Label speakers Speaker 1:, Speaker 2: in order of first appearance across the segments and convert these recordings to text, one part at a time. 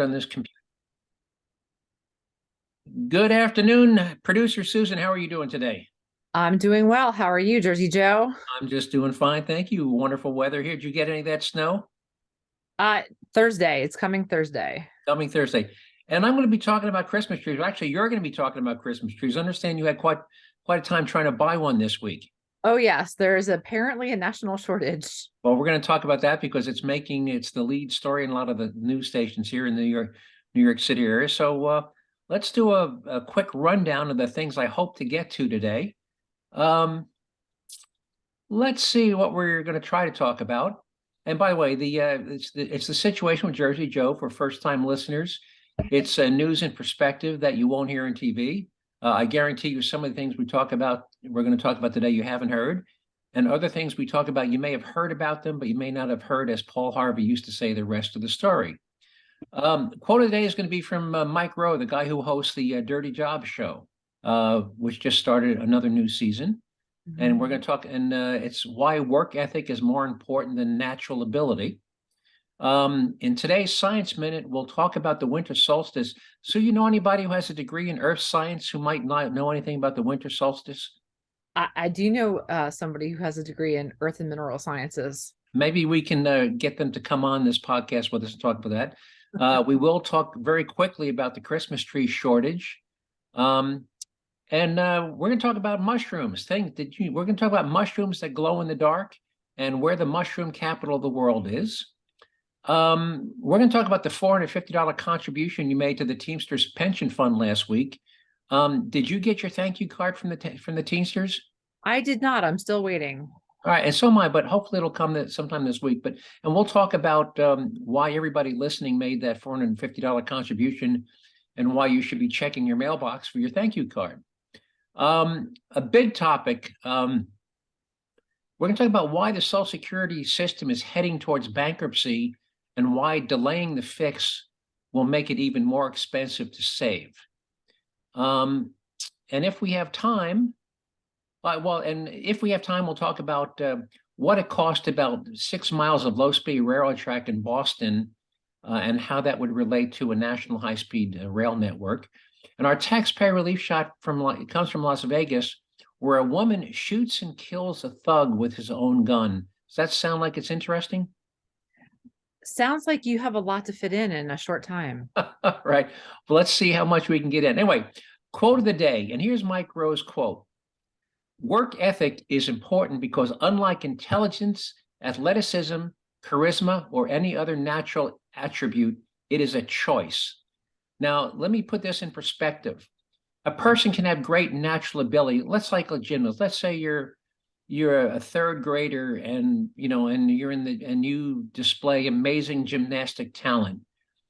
Speaker 1: on this computer. Good afternoon, producer Susan. How are you doing today?
Speaker 2: I'm doing well. How are you, Jersey Joe?
Speaker 1: I'm just doing fine, thank you. Wonderful weather here. Did you get any of that snow?
Speaker 2: Uh, Thursday. It's coming Thursday.
Speaker 1: Coming Thursday. And I'm going to be talking about Christmas trees. Actually, you're going to be talking about Christmas trees. I understand you had quite a time trying to buy one this week.
Speaker 2: Oh, yes. There is apparently a national shortage.
Speaker 1: Well, we're going to talk about that because it's the lead story in a lot of the news stations here in the New York City area. So let's do a quick rundown of the things I hope to get to today. Let's see what we're going to try to talk about. And by the way, it's the situation with Jerzee Joe for first-time listeners. It's news and perspective that you won't hear on TV. I guarantee you some of the things we're going to talk about today, you haven't heard. And other things we talk about, you may have heard about them, but you may not have heard, as Paul Harvey used to say, the rest of the story. Quote of the day is going to be from Mike Rowe, the guy who hosts the Dirty Jobs show, which just started another new season. And we're going to talk, and it's why work ethic is more important than natural ability. In today's Science Minute, we'll talk about the winter solstice. So you know anybody who has a degree in earth science who might not know anything about the winter solstice?
Speaker 2: I do know somebody who has a degree in earth and mineral sciences.
Speaker 1: Maybe we can get them to come on this podcast with us and talk about that. We will talk very quickly about the Christmas tree shortage. And we're going to talk about mushrooms. We're going to talk about mushrooms that glow in the dark and where the mushroom capital of the world is. We're going to talk about the $450 contribution you made to the Teamsters pension fund last week. Did you get your thank you card from the Teamsters?
Speaker 2: I did not. I'm still waiting.
Speaker 1: All right, and so am I, but hopefully it'll come sometime this week. And we'll talk about why everybody listening made that $450 contribution and why you should be checking your mailbox for your thank you card. A big topic. We're going to talk about why the Social Security system is heading towards bankruptcy and why delaying the fix will make it even more expensive to save. And if we have time, we'll talk about what it cost about 6 miles of low-speed railroad track in Boston and how that would relate to a national high-speed rail network. And our taxpayer relief shot comes from Las Vegas, where a woman shoots and kills a thug with his own gun. Does that sound like it's interesting?
Speaker 2: Sounds like you have a lot to fit in a short time.
Speaker 1: Right. Well, let's see how much we can get in. Anyway, quote of the day. And here's Mike Rowe's quote. Work ethic is important because unlike intelligence, athleticism, charisma, or any other natural attribute, it is a choice. Now, let me put this in perspective. A person can have great natural ability. Let's like a gymnast. Let's say you're a third grader and you display amazing gymnastic talent.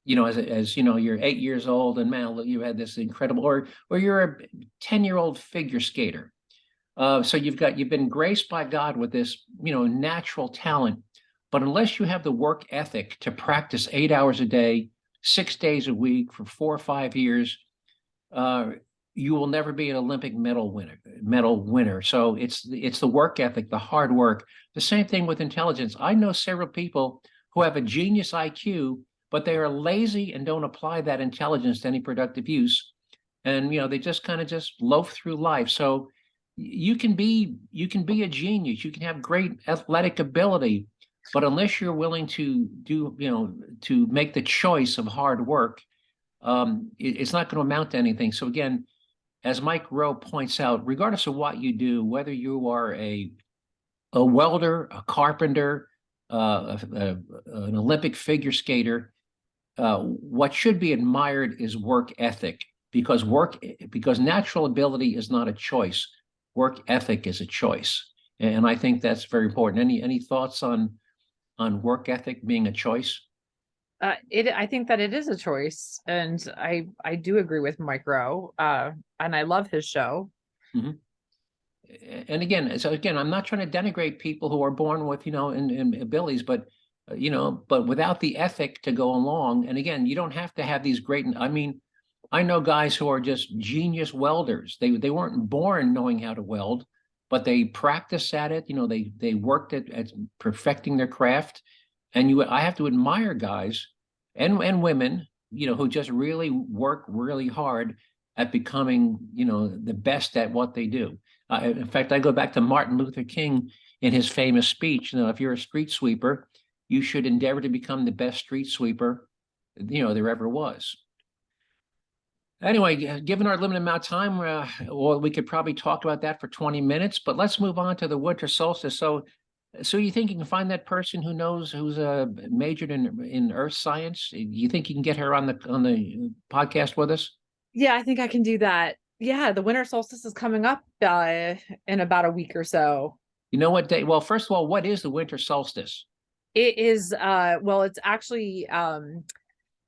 Speaker 1: As you're 8 years old and man, you had this incredible, or you're a 10-year-old figure skater. So you've been graced by God with this, natural talent. But unless you have the work ethic to practice 8 hours a day, 6 days a week for 4 or 5 years, you will never be an Olympic medal winner. So it's the work ethic, the hard work. The same thing with intelligence. I know several people who have a genius IQ, but they are lazy and don't apply that intelligence to any productive use. And they just kind of just loaf through life. So you can be a genius. You can have great athletic ability, but unless you're willing to to make the choice of hard work, it's not going to amount to anything. So again, as Mike Rowe points out, regardless of what you do, whether you are a welder, a carpenter, an Olympic figure skater, what should be admired is work ethic, because natural ability is not a choice. Work ethic is a choice, and I think that's very important. Any thoughts on work ethic being a choice?
Speaker 2: I think that it is a choice, and I do agree with Mike Rowe, and I love his show.
Speaker 1: Mm-hmm. And again, I'm not trying to denigrate people who are born with in abilities, but without the ethic to go along. And again, you don't have to have these great. I mean, I know guys who are just genius welders. They weren't born knowing how to weld, but they practice at it. They worked at perfecting their craft. And I have to admire guys and women who just really work really hard at becoming, the best at what they do. In fact, I go back to Martin Luther King in his famous speech. If you're a street sweeper, you should endeavor to become the best street sweeper, there ever was. Anyway, given our limited amount of time, well, we could probably talk about that for 20 minutes, but let's move on to the winter solstice. So you think you can find that person who's majored in earth science? You think you can get her on the podcast with us?
Speaker 2: Yeah, I think I can do that. Yeah, the winter solstice is coming up in about a week or so.
Speaker 1: You know what day? Well, first of all, what is the winter solstice?
Speaker 2: It is well, it's actually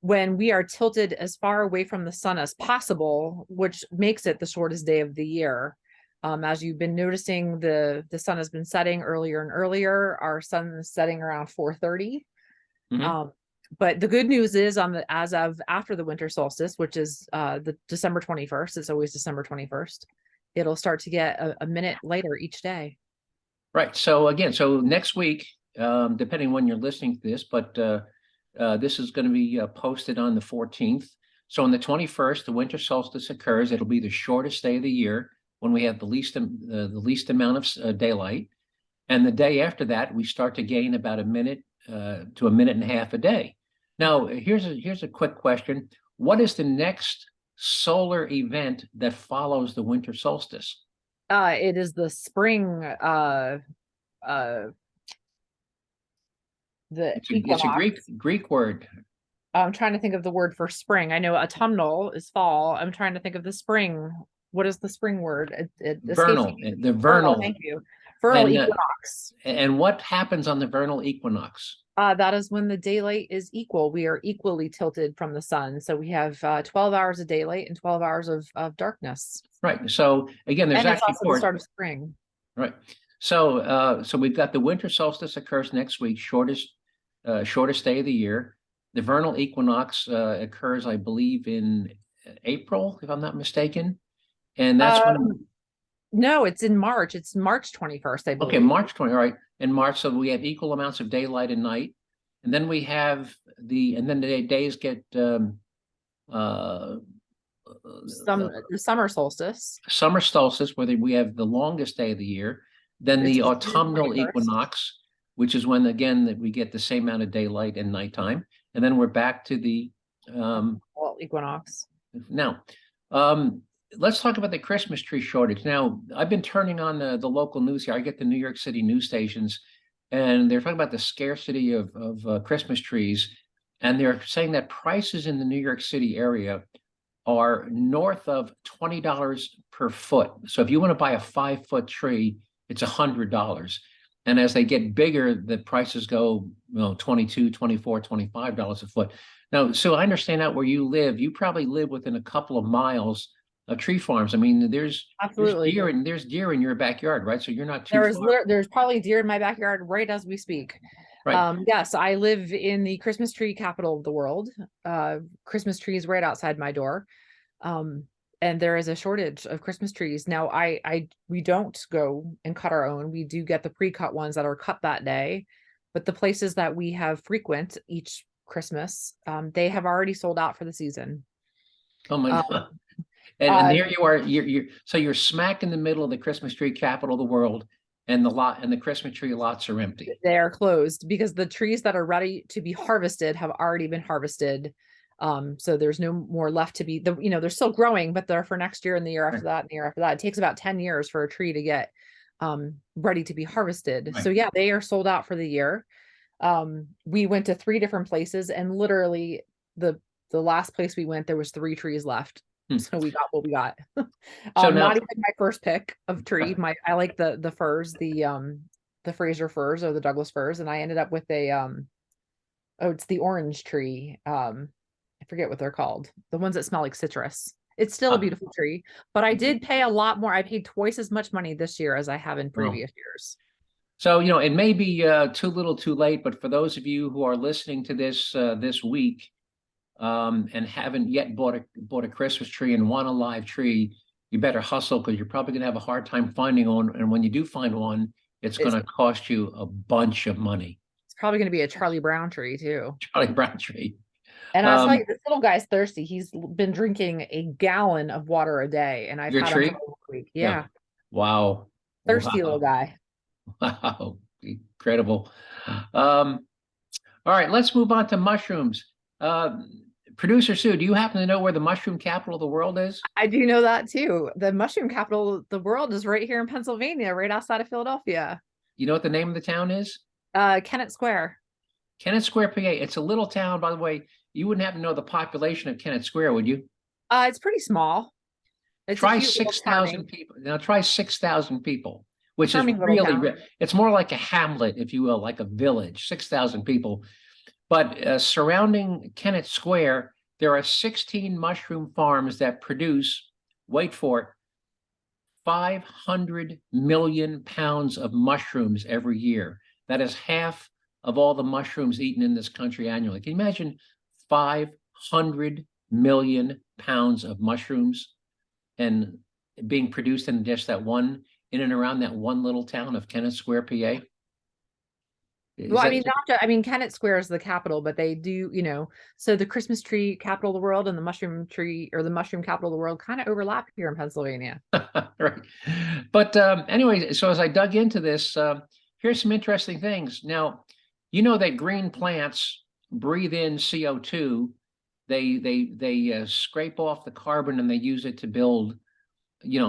Speaker 2: when we are tilted as far away from the sun as possible, which makes it the shortest day of the year. As you've been noticing, the sun has been setting earlier and earlier. Our sun is setting around 4:30.
Speaker 1: Mhm.
Speaker 2: But the good news is as of after the winter solstice, which is the December 21st, it's always December 21st, it'll start to get a minute later each day.
Speaker 1: Right. So next week, depending when you're listening to this, but this is going to be posted on the 14th. So on the 21st, the winter solstice occurs. It'll be the shortest day of the year when we have the least amount of daylight. And the day after that, we start to gain about a minute to a minute and a half a day. Now, here's a quick question. What is the next solar event that follows the winter solstice?
Speaker 2: It is the spring
Speaker 1: It's a Greek word.
Speaker 2: I'm trying to think of the word for spring. I know autumnal is fall. I'm trying to think of the spring. What is the spring word? It
Speaker 1: Vernal. The vernal.
Speaker 2: Thank you. Vernal equinox.
Speaker 1: And what happens on the vernal equinox?
Speaker 2: That is when the daylight is equal. We are equally tilted from the sun. So we have 12 hours of daylight and 12 hours of darkness.
Speaker 1: Right. So again, there's actually
Speaker 2: also the start of spring.
Speaker 1: Right. So we've got the winter solstice occurs next week, shortest day of the year. The vernal equinox occurs, I believe, in April, if I'm not mistaken. And that's when.
Speaker 2: No, it's in March. It's March 21st, I believe.
Speaker 1: Okay, March 20, all right. In March, so we have equal amounts of daylight and night. And then we have and then the days get
Speaker 2: the summer solstice.
Speaker 1: Summer solstice, where we have the longest day of the year. Then the autumnal equinox, which is when, again, that we get the same amount of daylight and nighttime. And then we're back to the
Speaker 2: equinox.
Speaker 1: Now, let's talk about the Christmas tree shortage. Now, I've been turning on the local news here. I get the New York City news stations, and they're talking about the scarcity of Christmas trees. And they're saying that prices in the New York City area are north of $20 per foot. So if you want to buy a 5-foot tree, it's $100. And as they get bigger, the prices go, $22, $24, $25 a foot. Now, so I understand out where you live. You probably live within a couple of miles of tree farms. I mean, there's deer in your backyard, right? So you're not too far.
Speaker 2: There's probably deer in my backyard right as we speak. Right. Yes, I live in the Christmas tree capital of the world. Christmas trees right outside my door. And there is a shortage of Christmas trees. Now, we don't go and cut our own. We do get the pre-cut ones that are cut that day. But the places that we have frequent each Christmas, they have already sold out for the season.
Speaker 1: Oh my God. And there you are. You're smack in the middle of the Christmas tree capital of the world, and the Christmas tree lots are empty.
Speaker 2: They are closed because the trees that are ready to be harvested have already been harvested. So there's no more left to be. They're still growing, but they're for next year and the year after that and the year after that. It takes about 10 years for a tree to get ready to be harvested. Right. So yeah, they are sold out for the year. We went to 3 different places, and literally the last place we went, there was 3 trees left. So we got what we got. So not even my first pick of tree. I like the firs, the Fraser firs or the Douglas firs, and I ended up with it's the orange tree. I forget what they're called. The ones that smell like citrus. It's still a beautiful tree, but I did pay a lot more. I paid twice as much money this year as I have in previous years.
Speaker 1: So, it may be too little too late, but for those of you who are listening to this this week, and haven't yet bought a Christmas tree and want a live tree, you better hustle, because you're probably going to have a hard time finding one. And when you do find one, it's going to cost you a bunch of money.
Speaker 2: It's probably going to be a Charlie Brown tree too.
Speaker 1: Charlie Brown tree.
Speaker 2: And I'll tell you, this little guy's thirsty. He's been drinking a gallon of water a day, and I've
Speaker 1: Your
Speaker 2: had him
Speaker 1: tree?
Speaker 2: for a week.
Speaker 1: Yeah.
Speaker 2: Yeah,
Speaker 1: Wow.
Speaker 2: thirsty little
Speaker 1: Wow.
Speaker 2: guy.
Speaker 1: Wow. Incredible. Um, all right, let's move on to mushrooms. Uh, Producer Sue, do you happen to know where the mushroom capital of the world is?
Speaker 2: I do know that too. The mushroom capital of the world is right here in Pennsylvania, right outside of Philadelphia.
Speaker 1: You know what the name of the town is?
Speaker 2: Kennett Square.
Speaker 1: Kennett Square, PA. It's a little town, by the way. You wouldn't happen to know the population of Kennett Square, would you?
Speaker 2: It's pretty small. It's a
Speaker 1: Try
Speaker 2: cute little
Speaker 1: 6,000 people. Now try 6,000 people, which is
Speaker 2: charming little
Speaker 1: really,
Speaker 2: town.
Speaker 1: it's more like a hamlet, if you will, like a village, 6,000 people. But surrounding Kennett Square, there are 16 mushroom farms that produce, wait for it, 500 million pounds of mushrooms every year. That is half of all the mushrooms eaten in this country annually. Can you imagine 500 million pounds of mushrooms and being produced in just that one, in and around that one little town of Kennett Square, PA?
Speaker 2: Well, I mean, I mean, Kennett Square is the capital, but they do, so the Christmas tree capital of the world and the mushroom tree or the mushroom capital of the world kind of overlap here in Pennsylvania.
Speaker 1: Right. But anyway, so as I dug into this, here's some interesting things. Now, you know that green plants breathe in CO2. They scrape off the carbon and they use it to build,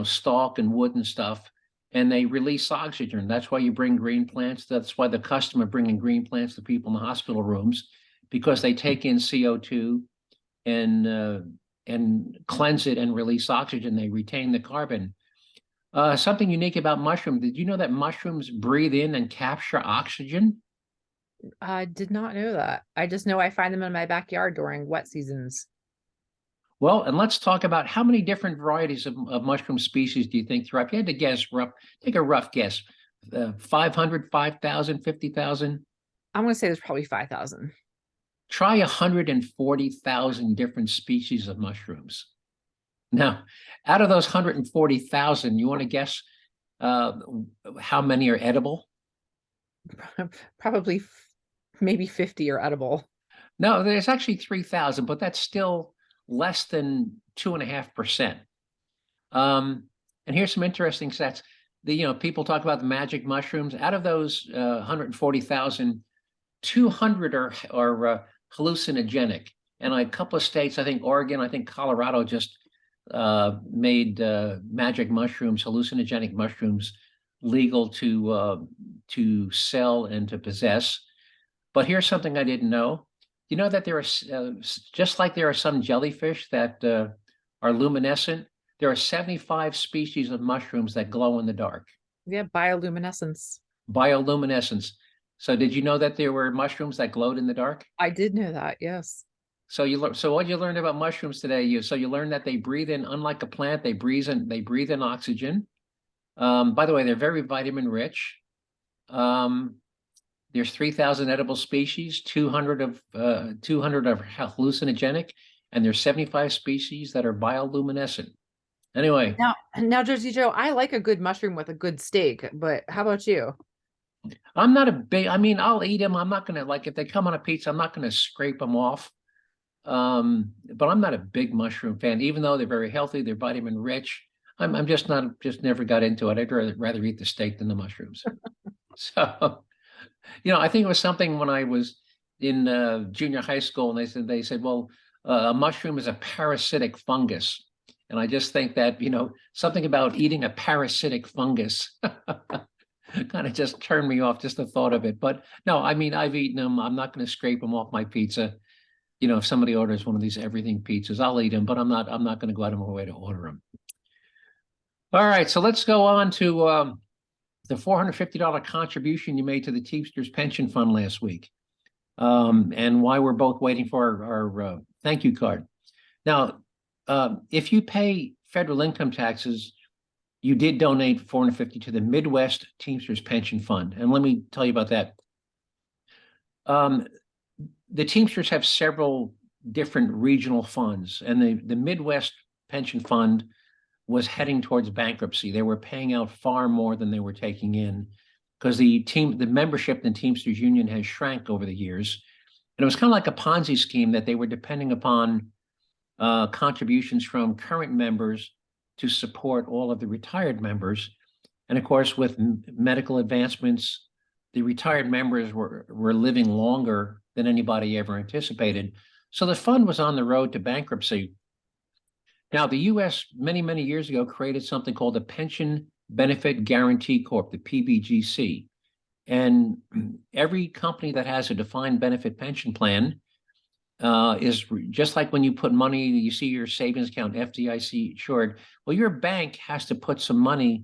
Speaker 1: stalk and wood and stuff. And they release oxygen. That's why you bring green plants. That's why the customer bringing green plants to people in the hospital rooms, because they take in CO2 and cleanse it and release oxygen. They retain the carbon. Something unique about mushrooms. Did you know that mushrooms breathe in and capture oxygen?
Speaker 2: I did not know that. I just know I find them in my backyard during wet seasons.
Speaker 1: Well, and let's talk about how many different varieties of mushroom species do you think there are? If you had to guess, take a rough guess, 500, 5,000, 50,000?
Speaker 2: I'm going to say there's probably 5,000.
Speaker 1: Try 140,000 different species of mushrooms. Now, out of those 140,000, you want to guess how many are edible?
Speaker 2: Probably maybe 50 are edible.
Speaker 1: No, there's actually 3,000, but that's still less than 2.5%. And here's some interesting stats. People talk about the magic mushrooms. Out of those 140,000, 200 are hallucinogenic. And a couple of states, I think Oregon, I think Colorado, just made magic mushrooms, hallucinogenic mushrooms, legal to sell and to possess. But here's something I didn't know. You know that there are, just like there are some jellyfish that are luminescent, there are 75 species of mushrooms that glow in the dark.
Speaker 2: Yeah, bioluminescence.
Speaker 1: Bioluminescence. So did you know that there were mushrooms that glowed in the dark?
Speaker 2: I did know that, yes.
Speaker 1: So what you learned about mushrooms today? You learned that they breathe in, unlike a plant, they breathe in oxygen. By the way, they're very vitamin rich. There's 3,000 edible species, 200 are hallucinogenic, and there's 75 species that are bioluminescent. Anyway.
Speaker 2: Now, Jerzee Joe, I like a good mushroom with a good steak, but how about you?
Speaker 1: I'm not I'll eat them. I'm not going to, like, if they come on a pizza, I'm not going to scrape them off. But I'm not a big mushroom fan, even though they're very healthy, they're vitamin rich. I'm just never got into it. I'd rather eat the steak than the mushrooms. So, I think it was something when I was in junior high school, and they said, well, a mushroom is a parasitic fungus. And I just think that, something about eating a parasitic fungus kind of just turned me off, just the thought of it. But no, I've eaten them. I'm not going to scrape them off my pizza. If somebody orders one of these everything pizzas, I'll eat them, but I'm not going to go out of my way to order them. All right, so let's go on to the $450 contribution you made to the Teamsters Pension Fund last week, and why we're both waiting for our thank you card. Now, if you pay federal income taxes, you did donate $450 to the Midwest Teamsters Pension Fund, and let me tell you about that. The Teamsters have several different regional funds, and the Midwest Pension Fund was heading towards bankruptcy. They were paying out far more than they were taking in, because the membership in the Teamsters Union has shrank over the years, And it was kind of like a Ponzi scheme that they were depending upon contributions from current members to support all of the retired members. And of course, with medical advancements, the retired members were living longer than anybody ever anticipated. So the fund was on the road to bankruptcy. Now, the US many, many years ago created something called the Pension Benefit Guaranty Corp, the PBGC. And every company that has a defined benefit pension plan is just like when you put money, you see your savings account FDIC insured. Well, your bank has to put some money,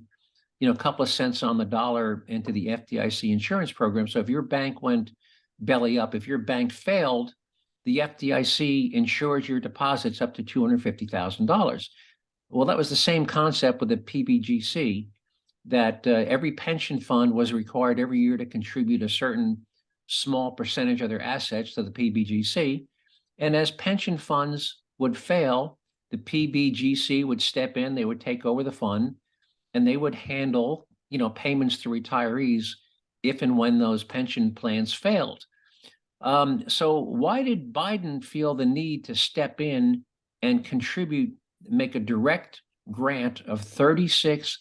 Speaker 1: a couple of cents on the dollar into the FDIC insurance program. So if your bank went belly up, if your bank failed, the FDIC insures your deposits up to $250,000. Well, that was the same concept with the PBGC, that every pension fund was required every year to contribute a certain small percentage of their assets to the PBGC. And as pension funds would fail, the PBGC would step in, they would take over the fund, and they would handle, payments to retirees if and when those pension plans failed. So why did Biden feel the need to step in and contribute, make a direct grant of $36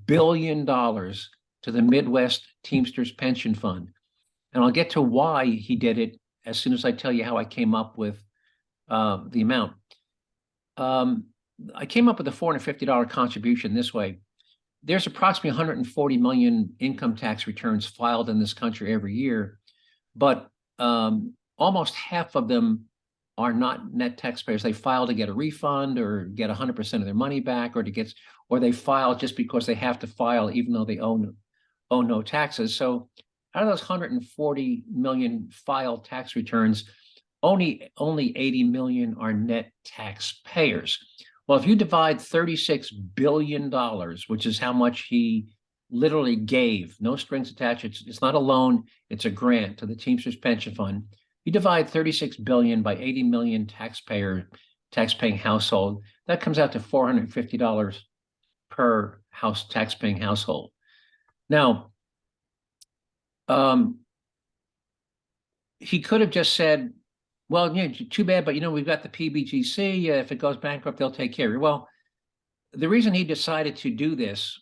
Speaker 1: billion to the Midwest Teamsters Pension Fund? And I'll get to why he did it as soon as I tell you how I came up with the amount. I came up with a $450 contribution this way. There's approximately 140 million income tax returns filed in this country every year, but almost half of them are not net taxpayers. They file to get a refund or get 100% of their money back, or they file just because they have to file even though they owe no taxes. So out of those 140 million filed tax returns, only 80 million are net taxpayers. Well, if you divide $36 billion, which is how much he literally gave, no strings attached, it's not a loan, it's a grant to the Teamsters Pension Fund. You divide 36 billion by 80 million taxpaying household, that comes out to $450 per taxpaying household. Now, he could have just said, well, too bad, but we've got the PBGC. If it goes bankrupt, they'll take care of it. Well, the reason he decided to do this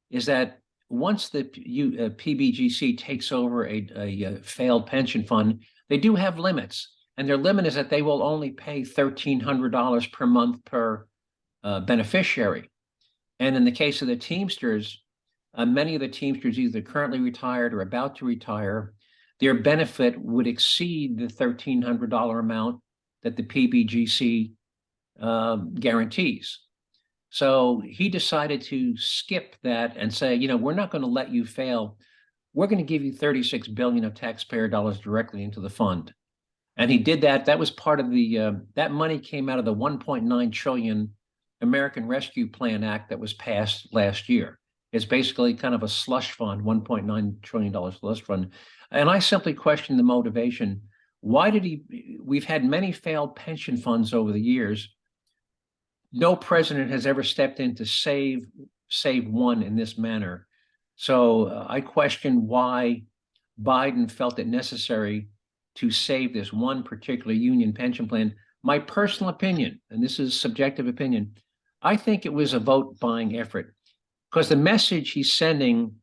Speaker 1: is that once the PBGC takes over a failed pension fund, they do have limits. And their limit is that they will only pay $1,300 per month per beneficiary. And in the case of the Teamsters, many of the Teamsters either currently retired or about to retire, their benefit would exceed the $1,300 amount that the PBGC guarantees. So he decided to skip that and say, we're not going to let you fail. We're going to give you 36 billion of taxpayer dollars directly into the fund. And he did that. That was part of that money came out of the 1.9 trillion American Rescue Plan Act that was passed last year. It's basically kind of a slush fund, $1.9 trillion slush fund. And I simply question the motivation. Why did we've had many failed pension funds over the years. No president has ever stepped in to save one in this manner. So I question why Biden felt it necessary to save this one particular union pension plan. My personal opinion, and this is subjective opinion, I think it was a vote buying effort, because the message he's sending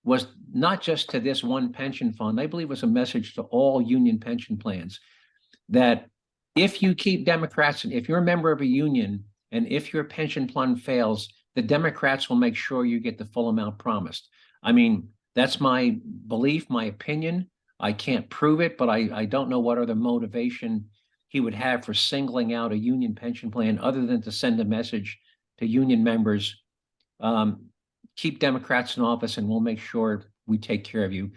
Speaker 1: was not just to this one pension fund. I believe it was a message to all union pension plans that if you keep Democrats, and if you're a member of a union, and if your pension plan fails, the Democrats will make sure you get the full amount promised. I mean, that's my belief, my opinion. I can't prove it, but I don't know what other motivation he would have for singling out a union pension plan other than to send a message to union members, keep Democrats in office and we'll make sure we take care of you.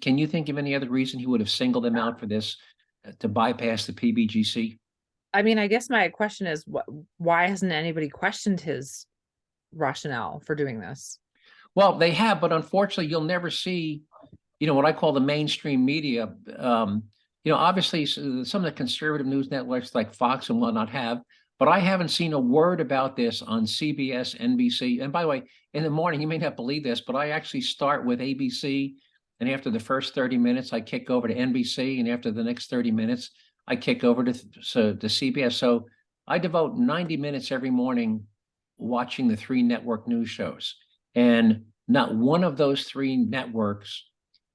Speaker 1: Can you think of any other reason he would have singled them out for this, to bypass the PBGC?
Speaker 2: I mean, I guess my question is, why hasn't anybody questioned his rationale for doing this?
Speaker 1: Well, they have, but unfortunately, you'll never see, what I call the mainstream media. Obviously, some of the conservative news networks like Fox and whatnot have, but I haven't seen a word about this on CBS, NBC. And by the way, in the morning, you may not believe this, but I actually start with ABC and after the first 30 minutes, I kick over to NBC, and after the next 30 minutes, I kick over to CBS. So I devote 90 minutes every morning watching the 3 network news shows, and not one of those 3 networks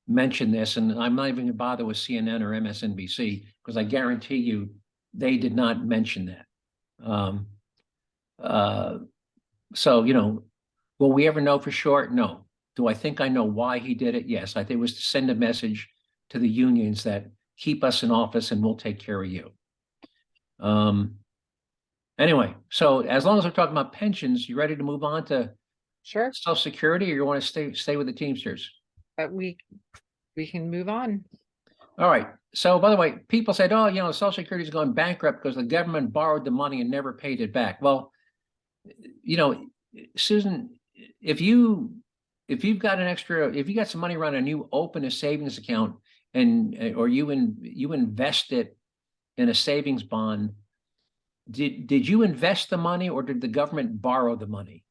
Speaker 1: mention this. And I'm not even going to bother with CNN or MSNBC, because I guarantee you they did not mention that. So, will we ever know for sure? No. Do I think I know why he did it? Yes. I think it was to send a message to the unions that keep us in office and we'll take care of you. Anyway, so as long as we're talking about pensions, you ready to move on to
Speaker 2: Sure.
Speaker 1: Social Security, or you want to stay with the Teamsters?
Speaker 2: We can move on.
Speaker 1: All right. So, by the way, people said, "Oh, Social Security is going bankrupt because the government borrowed the money and never paid it back." Well, Susan, if you've got if you got some money around and you open a savings account or you invest it in a savings bond, did you invest the money or did the government borrow the money?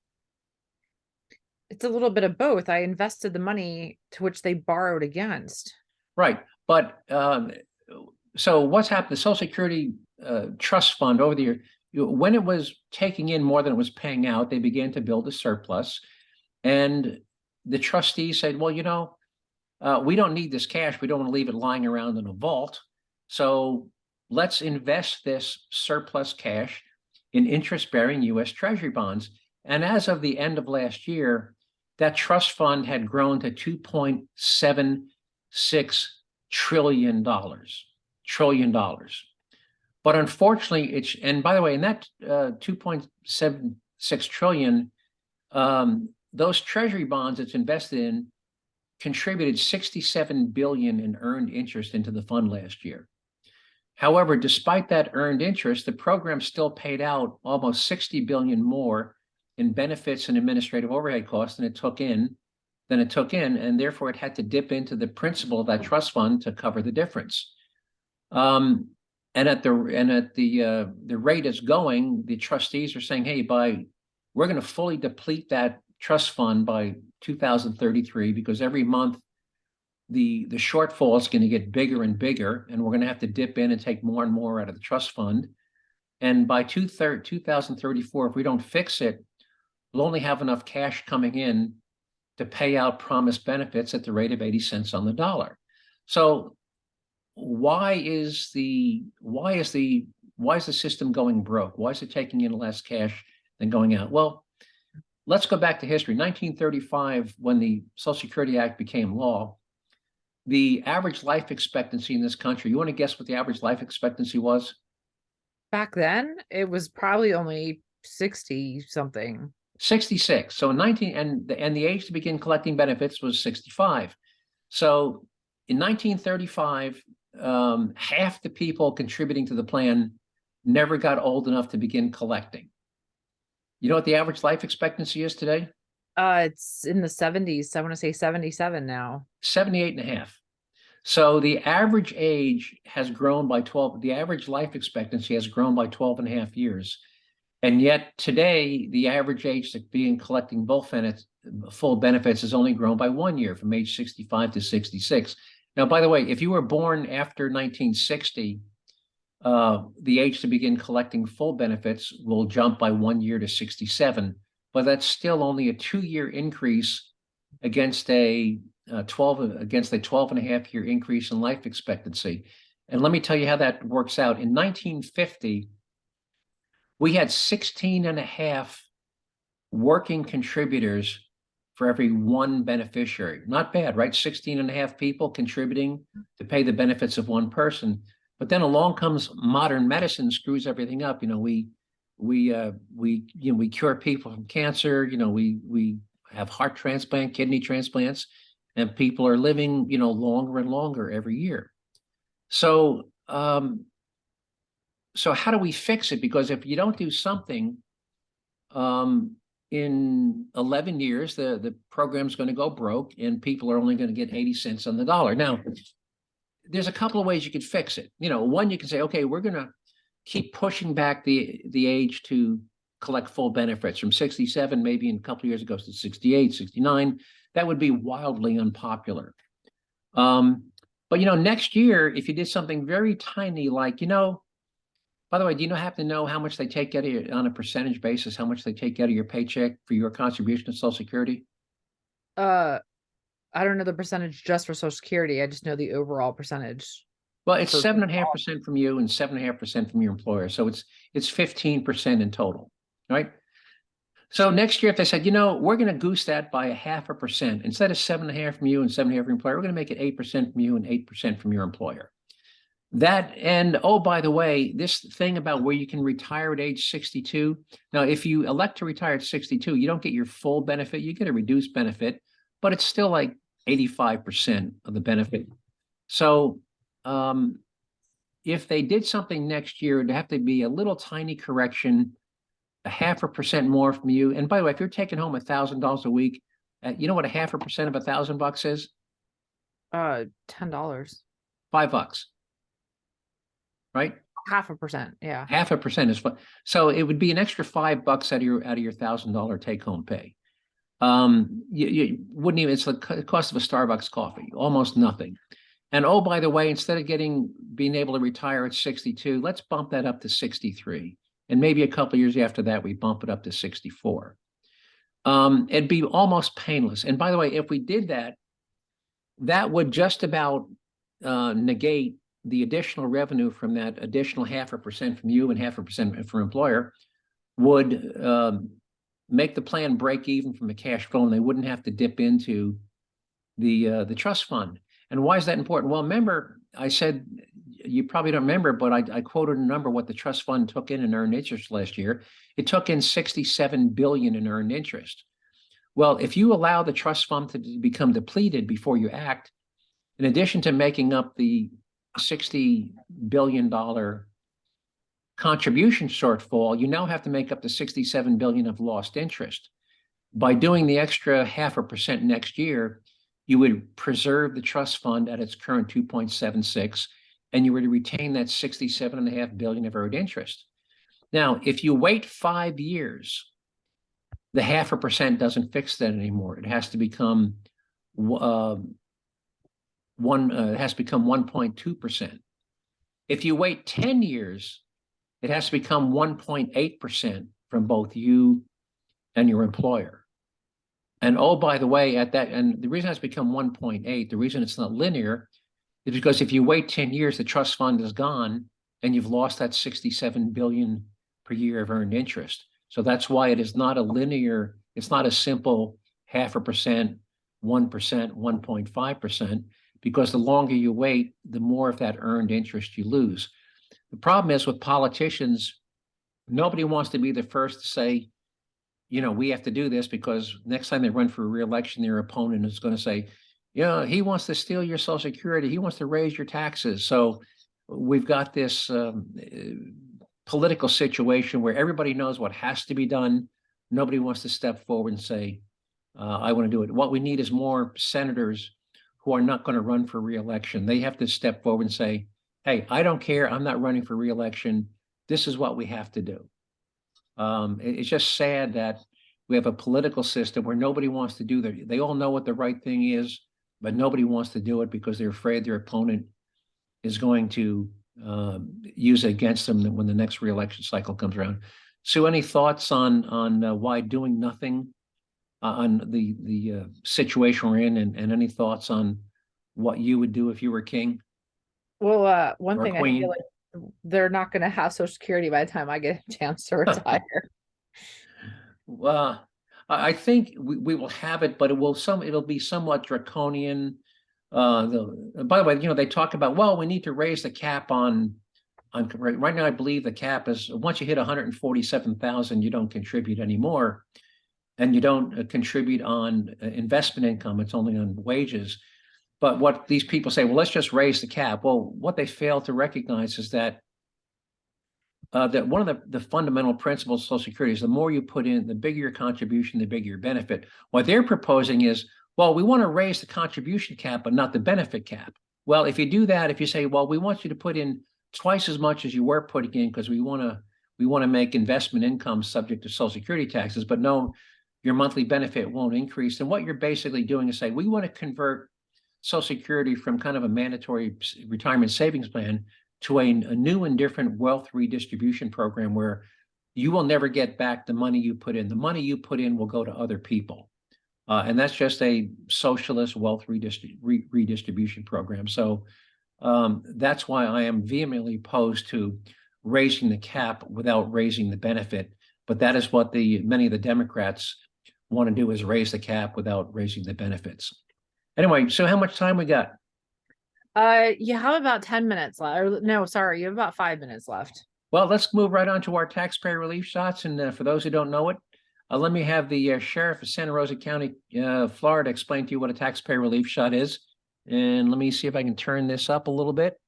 Speaker 2: It's a little bit of both. I invested the money to which they borrowed against.
Speaker 1: Right. But so what's happened? The Social Security trust fund over the year, when it was taking in more than it was paying out, they began to build a surplus. And the trustees said, well, we don't need this cash. We don't want to leave it lying around in a vault. So let's invest this surplus cash in interest-bearing U.S. Treasury bonds. And as of the end of last year, that trust fund had grown to $2.76 trillion. But unfortunately, and by the way, in that 2.76 trillion, those Treasury bonds it's invested in contributed 67 billion in earned interest into the fund last year. However, despite that earned interest, the program still paid out almost 60 billion more in benefits and administrative overhead costs than it took in, and therefore it had to dip into the principal of that trust fund to cover the difference. And at the rate it's going, the trustees are saying, hey, we're going to fully deplete that trust fund by 2033, because every month the shortfall is going to get bigger and bigger, and we're going to have to dip in and take more and more out of the trust fund. And by 2034, if we don't fix it, we'll only have enough cash coming in to pay out promised benefits at the rate of 80 cents on the dollar. So why is the system going broke? Why is it taking in less cash than going out? Well, let's go back to history. 1935, when the Social Security Act became law, the average life expectancy in this country, you want to guess what the average life expectancy was?
Speaker 2: Back then, it was probably only 60 something.
Speaker 1: 66. So and the age to begin collecting benefits was 65. So in 1935, half the people contributing to the plan never got old enough to begin collecting. You know what the average life expectancy is today?
Speaker 2: It's in the 70s. I want to say 77 now.
Speaker 1: 78 and a half. So the average age has grown by 12. The average life expectancy has grown by 12 and a half years. And yet today, the average age to be collecting full benefits has only grown by 1 year, from age 65 to 66. Now, by the way, if you were born after 1960, the age to begin collecting full benefits will jump by 1 year to 67, but that's still only a 2-year increase against a 12 and a half year increase in life expectancy. And let me tell you how that works out. In 1950, we had 16 and a half working contributors for every one beneficiary. Not bad, right? 16 and a half people contributing to pay the benefits of one person. But then along comes modern medicine, screws everything up. We cure people from cancer. We have heart transplant, kidney transplants, and people are living, longer and longer every year. So how do we fix it? Because if you don't do something, in 11 years, the program's going to go broke and people are only going to get 80 cents on the dollar. Now, there's a couple of ways you could fix it. One, you can say, okay, we're going to keep pushing back the age to collect full benefits from 67, maybe in a couple of years it goes to 68, 69. That would be wildly unpopular. But next year, if you did something very tiny, like, by the way, do you happen to know how much they take out of your, on a percentage basis, how much they take out of your paycheck for your contribution to Social Security?
Speaker 2: Uh, I don't know the percentage just for Social Security. I just know the overall percentage
Speaker 1: Well, it's
Speaker 2: for
Speaker 1: 7.5% from you and 7.5% from your employer. So it's 15% in total, right? So next year, if they said, we're going to goose that by 0.5%, instead of 7.5 from you and 7.5 from your employer, we're going to make it 8% from you and 8% from your employer. That, and oh, by the way, this thing about where you can retire at age 62. Now, if you elect to retire at 62, you don't get your full benefit, you get a reduced benefit, but it's still like 85% of the benefit. So if they did something next year, it'd have to be a little tiny correction, 0.5% more from you. And by the way, if you're taking home $1,000 a week, you know what 0.5% of $1,000 is?
Speaker 2: $10.
Speaker 1: $5, right?
Speaker 2: 0.5%. Yeah.
Speaker 1: 0.5% is fun. So it would be an extra $5 out of your $1,000 take home pay. You wouldn't even, it's the cost of a Starbucks coffee, almost nothing. And oh, by the way, instead of being able to retire at 62, let's bump that up to 63. And maybe a couple of years after that, we bump it up to 64. It'd be almost painless. And by the way, if we did that, that would just about negate the additional revenue from that additional 0.5% from you and 0.5% from employer, would make the plan break even from a cash flow, and they wouldn't have to dip into the trust fund. And why is that important? Well, remember, I said, you probably don't remember, but I quoted a number what the trust fund took in earned interest last year. It took in $67 billion in earned interest. Well, if you allow the trust fund to become depleted before you act, in addition to making up the $60 billion contribution shortfall, you now have to make up the $67 billion of lost interest. By doing the extra 0.5% next year, you would preserve the trust fund at its current 2.76, and you were to retain that $67.5 billion of earned interest. Now, if you wait 5 years, the 0.5% doesn't fix that anymore. It has to become it has to become 1.2%. If you wait 10 years, it has to become 1.8% from both you and your employer. And oh, by the way, at that, and the reason it's become 1.8, the reason it's not linear is because if you wait 10 years, the trust fund is gone and you've lost that $67 billion per year of earned interest. So that's why it is not a linear, it's not a simple 0.5%, 1%, 1.5%, because the longer you wait, the more of that earned interest you lose. The problem is with politicians, nobody wants to be the first to say, we have to do this, because next time they run for re-election, their opponent is going to say, he wants to steal your Social Security. He wants to raise your taxes. So we've got this political situation where everybody knows what has to be done. Nobody wants to step forward and say, I want to do it. What we need is more senators who are not going to run for re-election. They have to step forward and say, hey, I don't care. I'm not running for re-election. This is what we have to do. It's just sad that we have a political system where nobody wants to do that. They all know what the right thing is, but nobody wants to do it because they're afraid their opponent is going to use it against them when the next re-election cycle comes around. Sue, any thoughts on why doing nothing on the situation we're in, and any thoughts on what you would do if you were king?
Speaker 2: Well, one
Speaker 1: or
Speaker 2: thing I
Speaker 1: queen?
Speaker 2: feel like they're not going to have Social Security by the time I get a chance to retire.
Speaker 1: Well, I think we will have it, but it'll be somewhat draconian. By the way, they talk about, well, we need to raise the cap on right now. I believe the cap is once you hit 147,000, you don't contribute anymore, and you don't contribute on investment income. It's only on wages. But what these people say, well, let's just raise the cap. Well, what they fail to recognize is that one of the fundamental principles of Social Security is the more you put in, the bigger your contribution, the bigger your benefit. What they're proposing is, well, we want to raise the contribution cap, but not the benefit cap. Well, if you do that, if you say, well, we want you to put in twice as much as you were putting in because we want to make investment income subject to Social Security taxes, but no, your monthly benefit won't increase. And what you're basically doing is say, we want to convert Social Security from kind of a mandatory retirement savings plan to a new and different wealth redistribution program where you will never get back the money you put in. The money you put in will go to other people. And that's just a socialist wealth redistribution program. So that's why I am vehemently opposed to raising the cap without raising the benefit. But that is what many of the Democrats want to do, is raise the cap without raising the benefits. Anyway, so how much time we got?
Speaker 2: You have about 10 minutes left. Or, no, sorry, you have about 5 minutes left.
Speaker 1: Well, let's move right on to our taxpayer relief shots. And for those who don't know it, let me have the sheriff of Santa Rosa County, Florida, explain to you what a taxpayer relief shot is. And let me see if I can turn this up a little bit.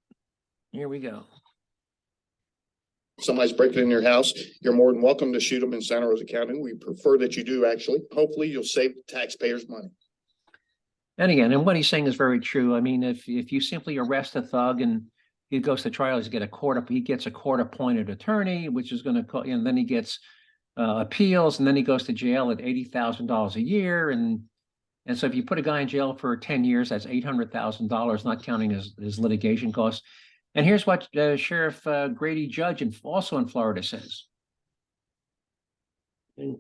Speaker 1: Here we go.
Speaker 3: Somebody's breaking in your house, you're more than welcome to shoot them in Santa Rosa County. We prefer that you do, actually. Hopefully you'll save the taxpayers money.
Speaker 1: And again, and what he's saying is very true. I mean, if you simply arrest a thug and he goes to trial, he gets a court-appointed attorney, which is going to call, and then he gets appeals, and then he goes to jail at $80,000 a year. And so if you put a guy in jail for 10 years, that's $800,000, not counting his litigation costs. And here's what Sheriff Grady Judge, also in Florida, says.
Speaker 3: I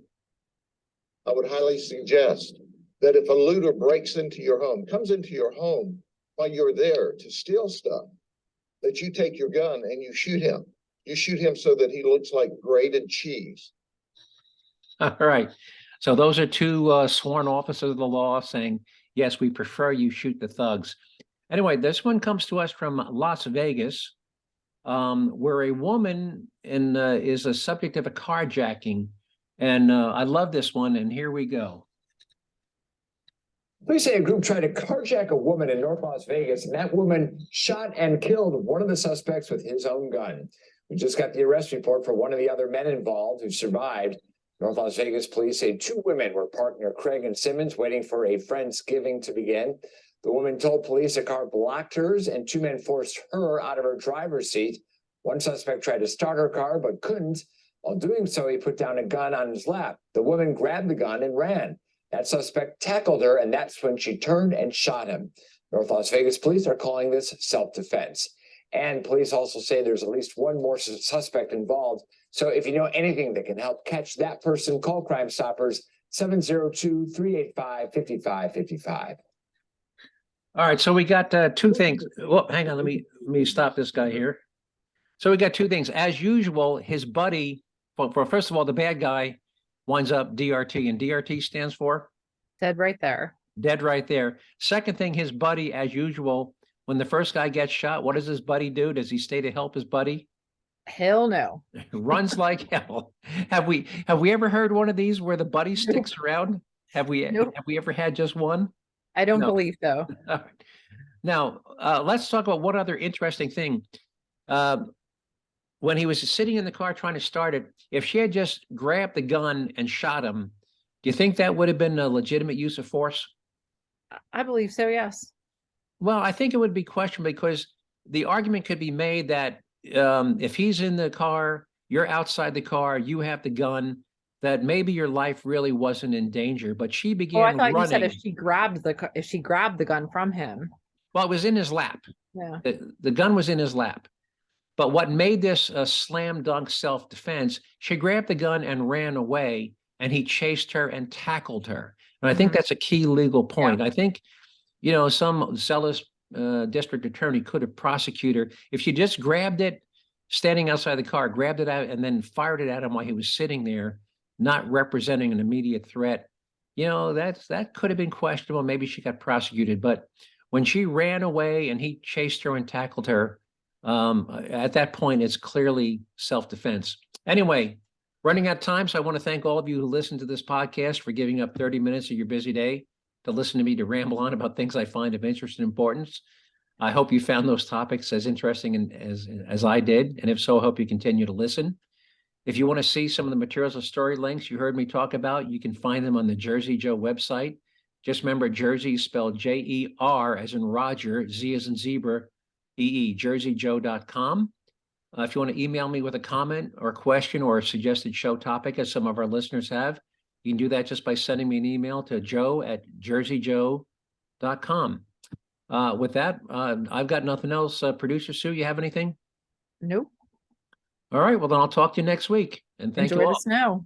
Speaker 3: would highly suggest that if a looter breaks into your home, comes into your home while you're there to steal stuff, that you take your gun and you shoot him. You shoot him so that he looks like grated cheese.
Speaker 1: All right. So those are two sworn officers of the law saying, yes, we prefer you shoot the thugs. Anyway, this one comes to us from Las Vegas, where a woman is a subject of a carjacking. And I love this one, and here we go.
Speaker 4: Police say a group tried to carjack a woman in North Las Vegas, and that woman shot and killed one of the suspects with his own gun. We just got the arrest report for one of the other men involved who survived. North Las Vegas police say 2 women were parked near Craig and Simmons waiting for a Friendsgiving to begin. The woman told police a car blocked hers and 2 men forced her out of her driver's seat. One suspect tried to start her car but couldn't. While doing so, he put down a gun on his lap. The woman grabbed the gun and ran. That suspect tackled her, and that's when she turned and shot him. North Las Vegas police are calling this self-defense. And police also say there's at least one more suspect involved. So if you know anything that can help catch that person, call Crime Stoppers, 702-385-5555.
Speaker 1: All right, so we got 2 things. Well, hang on, let me stop this guy here. So we got 2 things. As usual, his buddy, for first of all, the bad guy winds up DRT, and DRT stands for?
Speaker 2: Dead right there.
Speaker 1: Dead right there. Second thing, his buddy, as usual, when the first guy gets shot, what does his buddy do? Does he stay to help his buddy?
Speaker 2: Hell no.
Speaker 1: Runs like hell. Have we ever heard one of these where the buddy sticks around? Have we ever had just one?
Speaker 2: I don't believe so.
Speaker 1: All right. Now, let's talk about one other interesting thing. When he was sitting in the car trying to start it, if she had just grabbed the gun and shot him, do you think that would have been a legitimate use of force?
Speaker 2: I believe so, yes.
Speaker 1: Well, I think it would be questionable, because the argument could be made that if he's in the car, you're outside the car, you have the gun, that maybe your life really wasn't in danger. But she began running.
Speaker 2: I thought you said if she grabbed the gun from him.
Speaker 1: Well, it was in his lap.
Speaker 2: Yeah.
Speaker 1: The gun was in his lap. But what made this a slam dunk self-defense, she grabbed the gun and ran away, and he chased her and tackled her. And I think that's a key legal point. Yeah. I think, some zealous district attorney could have prosecuted her. If she just grabbed it, standing outside the car, grabbed it out and then fired it at him while he was sitting there, not representing an immediate threat, that could have been questionable. Maybe she got prosecuted. But when she ran away and he chased her and tackled her, at that point, it's clearly self-defense. Anyway, running out of time, so I want to thank all of you who listen to this podcast for giving up 30 minutes of your busy day to listen to me to ramble on about things I find of interest and importance. I hope you found those topics as interesting as I did, and if so, I hope you continue to listen. If you want to see some of the materials or story links you heard me talk about, you can find them on the Jerzee Joe website. Just remember, Jerzee is spelled J-E-R as in Roger, Z as in zebra, E-E, JerzeeJoe.com. If you want to email me with a comment or a question or a suggested show topic, as some of our listeners have, you can do that just by sending me an email to joe@JerzeeJoe.com. With that, I've got nothing else. Producer Sue, you have anything?
Speaker 2: Nope.
Speaker 1: All right. Well, then I'll talk to you next week. And thank
Speaker 2: Enjoy
Speaker 1: you
Speaker 2: the
Speaker 1: all.
Speaker 2: snow.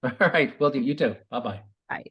Speaker 1: All right. Well, you too. Bye-bye.
Speaker 2: Bye.